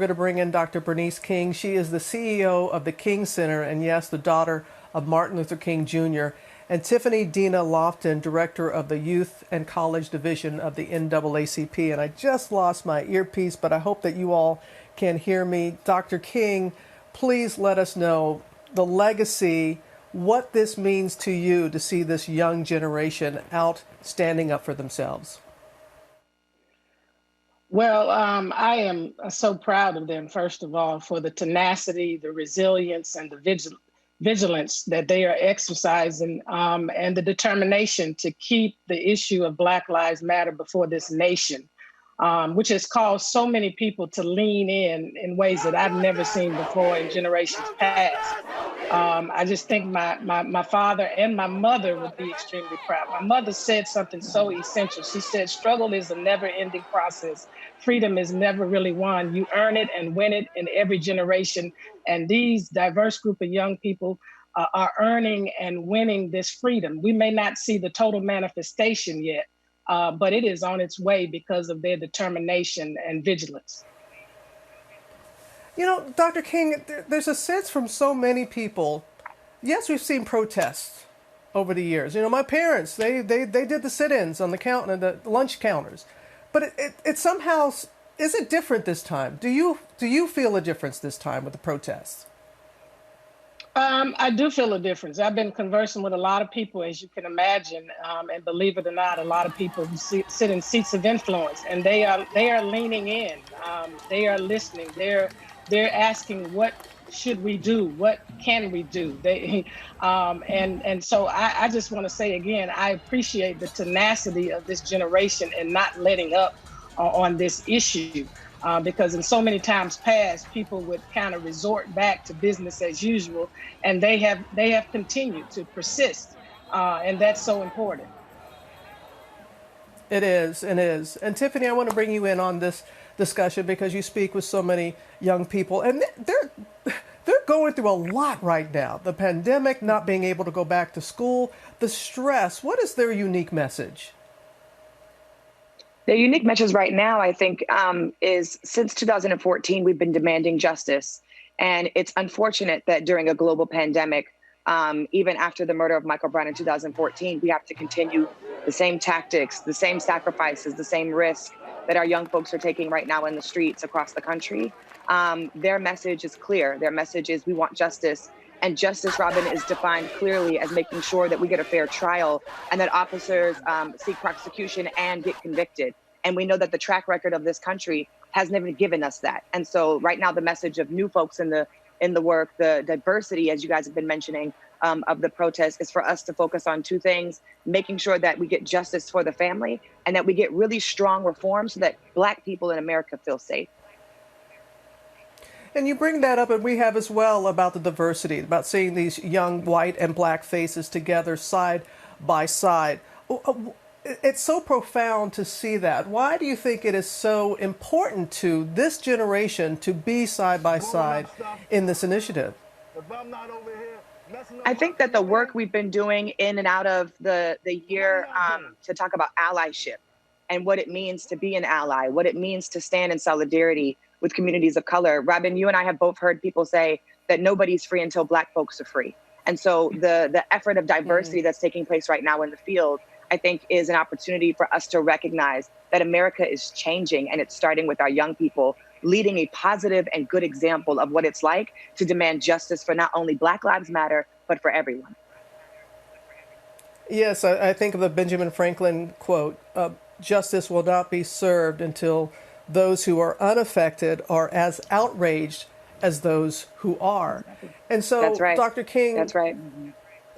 We're going to bring in Dr. Bernice King. She is the CEO of the King Center, and yes, the daughter of Martin Luther King Jr., and Tiffany Dena Loftin, director of the Youth and College Division of the NAACP. And I just lost my earpiece, but I hope that you all can hear me. Dr. King, please let us know the legacy, what this means to you to see this young generation out standing up for themselves. Well, I am so proud of them, first of all, for the tenacity, the resilience, and the vigilance that they are exercising, and the determination to keep the issue of Black Lives Matter before this nation, which has caused so many people to lean in ways that I've never seen before in generations past. I just think my father and my mother would be extremely proud. My mother said something so essential. She said, struggle is a never-ending process. Freedom is never really won. You earn it and win it in every generation. And these diverse group of young people are earning and winning this freedom. We may not see the total manifestation yet, but it is on its way because of their determination and vigilance. You know, Dr. King, there's a sense from so many people. Yes, we've seen protests over the years. You know, my parents, they did the sit-ins on the lunch counters. But it somehow, is it different this time? Do you feel a difference this time with the protests? I do feel a difference. I've been conversing with a lot of people, as you can imagine, and believe it or not, a lot of people who sit in seats of influence, and they are leaning in. They are listening. They're asking, what should we do? What can we do? And so I just want to say again, I appreciate the tenacity of this generation and not letting up on this issue. Because in so many times past, people would kind of resort back to business as usual, and they have continued to persist, and that's so important. It is. And Tiffany, I want to bring you in on this discussion because you speak with so many young people, and they're going through a lot right now. The pandemic, not being able to go back to school, the stress. What is their unique message? The unique message right now, I think, is since 2014, we've been demanding justice. And it's unfortunate that during a global pandemic, even after the murder of Michael Brown in 2014, we have to continue the same tactics, the same sacrifices, the same risk that our young folks are taking right now in the streets across the country. Their message is clear. Their message is we want justice. And justice, Robin, is defined clearly as making sure that we get a fair trial and that officers seek prosecution and get convicted. And we know that the track record of this country has never given us that. And so right now, the message of new folks in the work, the diversity, as you guys have been mentioning, of the protest is for us to focus on two things: making sure that we get justice for the family and that we get really strong reforms so that Black people in America feel safe. And you bring that up, and we have as well, about the diversity, about seeing these young white and Black faces together side by side. It's so profound to see that. Why do you think it is so important to this generation to be side by side in this initiative? I think that the work we've been doing in and out of the year to talk about allyship and what it means to be an ally, what it means to stand in solidarity with communities of color. Robin, you and I have both heard people say that nobody's free until Black folks are free. And so the effort of diversity that's taking place right now in the field, I think, is an opportunity for us to recognize that America is changing, and it's starting with our young people leading a positive and good example of what it's like to demand justice for not only Black Lives Matter, but for everyone. Yes, I think of the Benjamin Franklin quote, justice will not be served until those who are unaffected are as outraged as those who are. And so, that's right. Dr. King, that's right.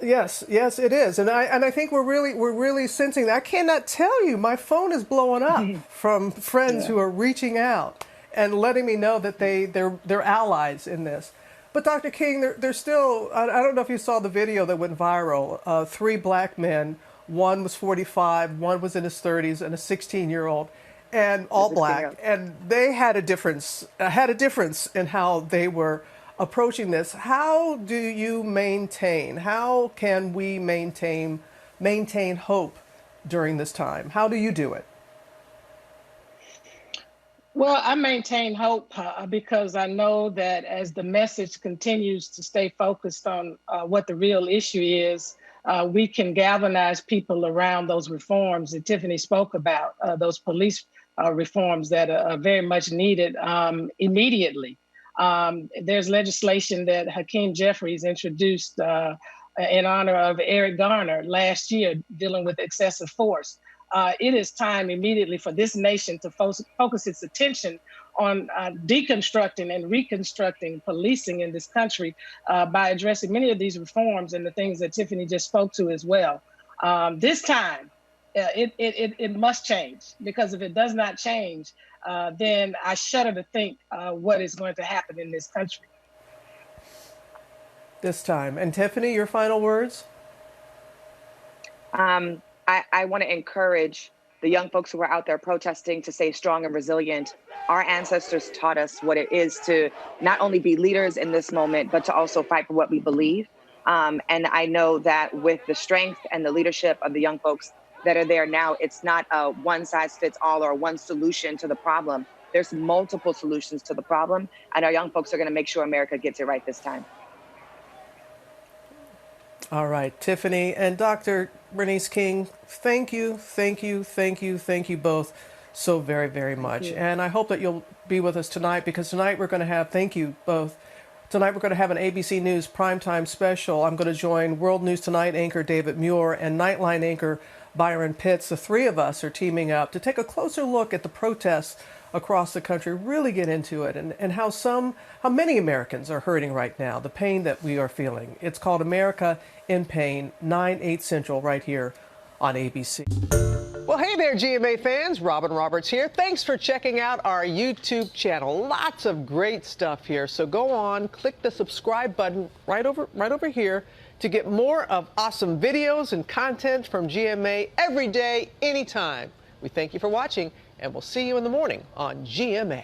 Yes, it is, and I think we're really sensing that. I cannot tell you, my phone is blowing up from friends who are reaching out and letting me know that they're allies in this. But Dr. King, there's still, I don't know if you saw the video that went viral. 3 Black men, one was 45, one was in his 30s, and a 16-year-old. And all Black, and they had a difference in how they were approaching this. How do you how can we maintain hope during this time? How do you do it? Well, I maintain hope because I know that as the message continues to stay focused on what the real issue is, we can galvanize people around those reforms that Tiffany spoke about, those police reforms that are very much needed immediately. There's legislation that Hakeem Jeffries introduced in honor of Eric Garner last year dealing with excessive force. It is time immediately for this nation to focus its attention on deconstructing and reconstructing policing in this country by addressing many of these reforms and the things that Tiffany just spoke to as well. This time, it must change, because if it does not change, then I shudder to think what is going to happen in this country. This time. And Tiffany, your final words? I want to encourage the young folks who are out there protesting to stay strong and resilient. Our ancestors taught us what it is to not only be leaders in this moment, but to also fight for what we believe. And I know that with the strength and the leadership of the young folks that are there now, it's not a one size fits all or one solution to the problem. There's multiple solutions to the problem, and our young folks are going to make sure America gets it right this time. All right, Tiffany and Dr. Bernice King, thank you both so very, very much. And I hope that you'll be with us tonight, because tonight we're going to have, thank you both. Tonight we're going to have an ABC News primetime special. I'm going to join World News Tonight anchor David Muir and Nightline anchor Byron Pitts. The three of us are teaming up to take a closer look at the protests across the country, really get into it, and how many Americans are hurting right now, the pain that we are feeling. It's called America in Pain, 9/8 Central, right here on ABC. Well, hey there, GMA fans. Robin Roberts here. Thanks for checking out our YouTube channel. Lots of great stuff here. So go on, click the subscribe button right over here to get more of awesome videos and content from GMA every day, anytime. We thank you for watching, and we'll see you in the morning on GMA.